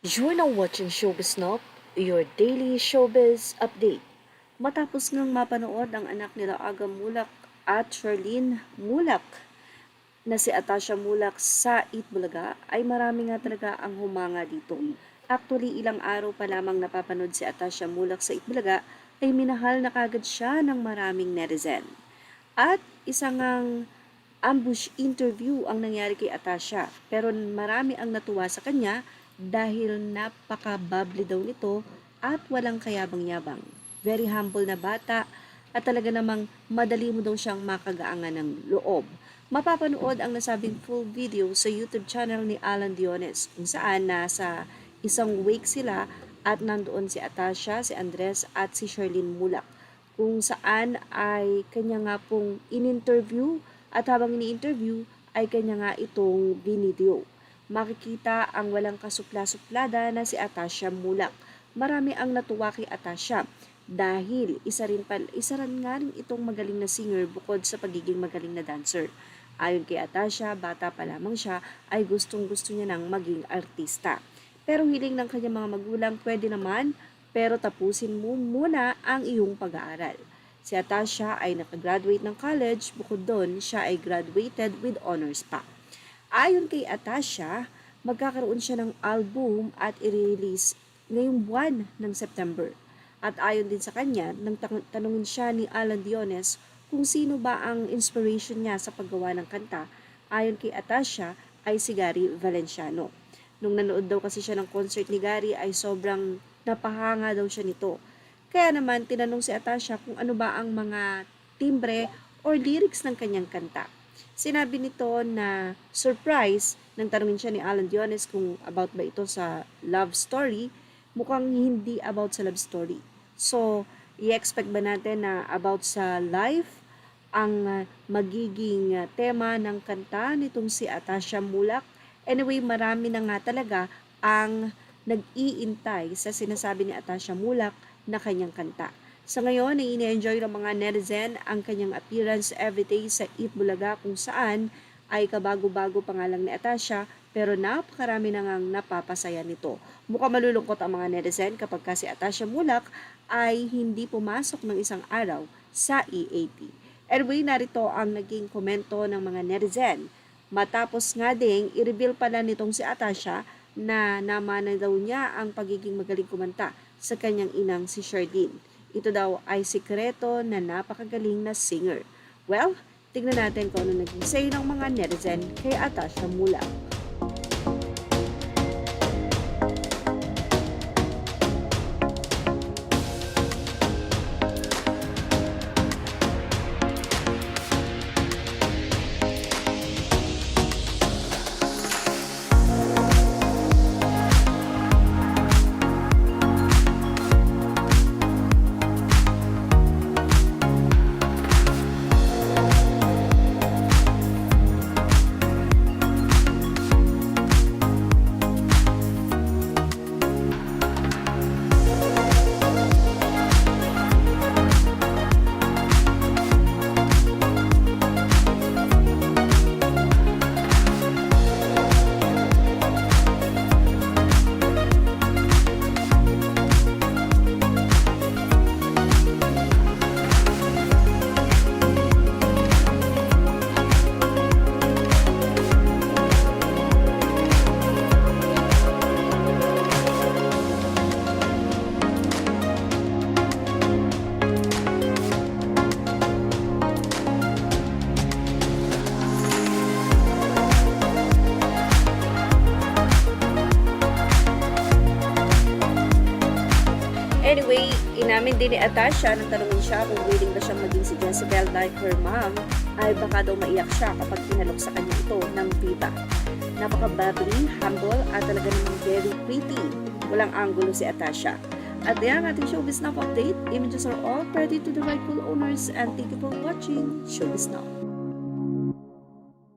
You're now watching Showbiz Now, your daily showbiz update. Matapos ngang mapanood ang anak nila Aga Mulak at Charlene Mulak na si Atasha Mulak sa Eat Bulaga, ay marami nga talaga ang humanga dito. Actually, ilang araw pa lamang napapanood si Atasha Mulak sa Eat Bulaga, ay minahal na kagad siya ng maraming netizen. At isang ambush interview ang nangyari kay Atasha, pero marami ang natuwa sa kanya dahil napaka-bubbly daw nito at walang kayabang-yabang. Very humble na bata at talaga namang madali mo daw siyang makagaangan ng loob. Mapapanood ang nasabing full video sa YouTube channel ni Alan Diones kung saan nasa isang wake sila at nandoon si Atasha, si Andres at si Charlene Mulak kung saan ay kanya nga pong in-interview at habang ini-interview ay kanya nga itong binideo. Makikita ang walang kasupla-suplada na si Atasha Mulak. Marami ang natuwa kay Atasha dahil isa rin nga rin itong magaling na singer bukod sa pagiging magaling na dancer. Ayon kay Atasha, bata pa lamang siya ay gustong-gusto niya nang maging artista. Pero hiling ng kanyang mga magulang, pwede naman, pero tapusin mo muna ang iyong pag-aaral. Si Atasha ay nakagraduate ng college, bukod doon siya ay graduated with honors pa. Ayon kay Atasha, magkakaroon siya ng album at i-release ngayong buwan ng September. At ayon din sa kanya, nang tanungin siya ni Alan Diones kung sino ba ang inspiration niya sa paggawa ng kanta, ayon kay Atasha ay si Gary Valenciano. Nung nanood daw kasi siya ng concert ni Gary ay sobrang napahanga daw siya nito. Kaya naman tinanong si Atasha kung ano ba ang mga timbre or lyrics ng kanyang kanta. Sinabi nito na surprise nang tanungin siya ni Alan Diones kung about ba ito sa love story, mukhang hindi about sa love story. So, i-expect ba natin na about sa life ang magiging tema ng kanta nitong si Atasha Mulak? Anyway, marami na nga talaga ang nag-iintay sa sinasabi ni Atasha Mulak na kanyang kanta. Sa ngayon, ay ini-enjoy ng mga netizen ang kanyang appearance everyday sa Eat Bulaga kung saan ay kabago-bago pa nga lang ni Atasha pero napakarami na ngang napapasaya nito. Mukhang malulungkot ang mga netizen kapag si Atasha Mulak ay hindi pumasok ng isang araw sa EAP. Anyway, narito ang naging komento ng mga netizen. Matapos nga ding i-reveal pala nitong si Atasha na namana daw niya ang pagiging magaling kumanta sa kanyang inang si Charlene. Ito daw ay sikreto na napakagaling na singer. Well, tignan natin kung ano naging say ng mga netizen kay Atasha Mulak. Anyway, inamin din ni Atasha nang tanungin siya kung willing ba siyang maging si Jezebel like her mom, ay baka daw maiyak siya kapag tinalok sa kanya ito ng Viva. Napaka-bubbly, humble, at talaga namang very pretty. Walang angulo si Atasha. At yan ang ating Showbiz Now update. Images are all pretty to the rightful owners and thank you for watching Showbiz Now.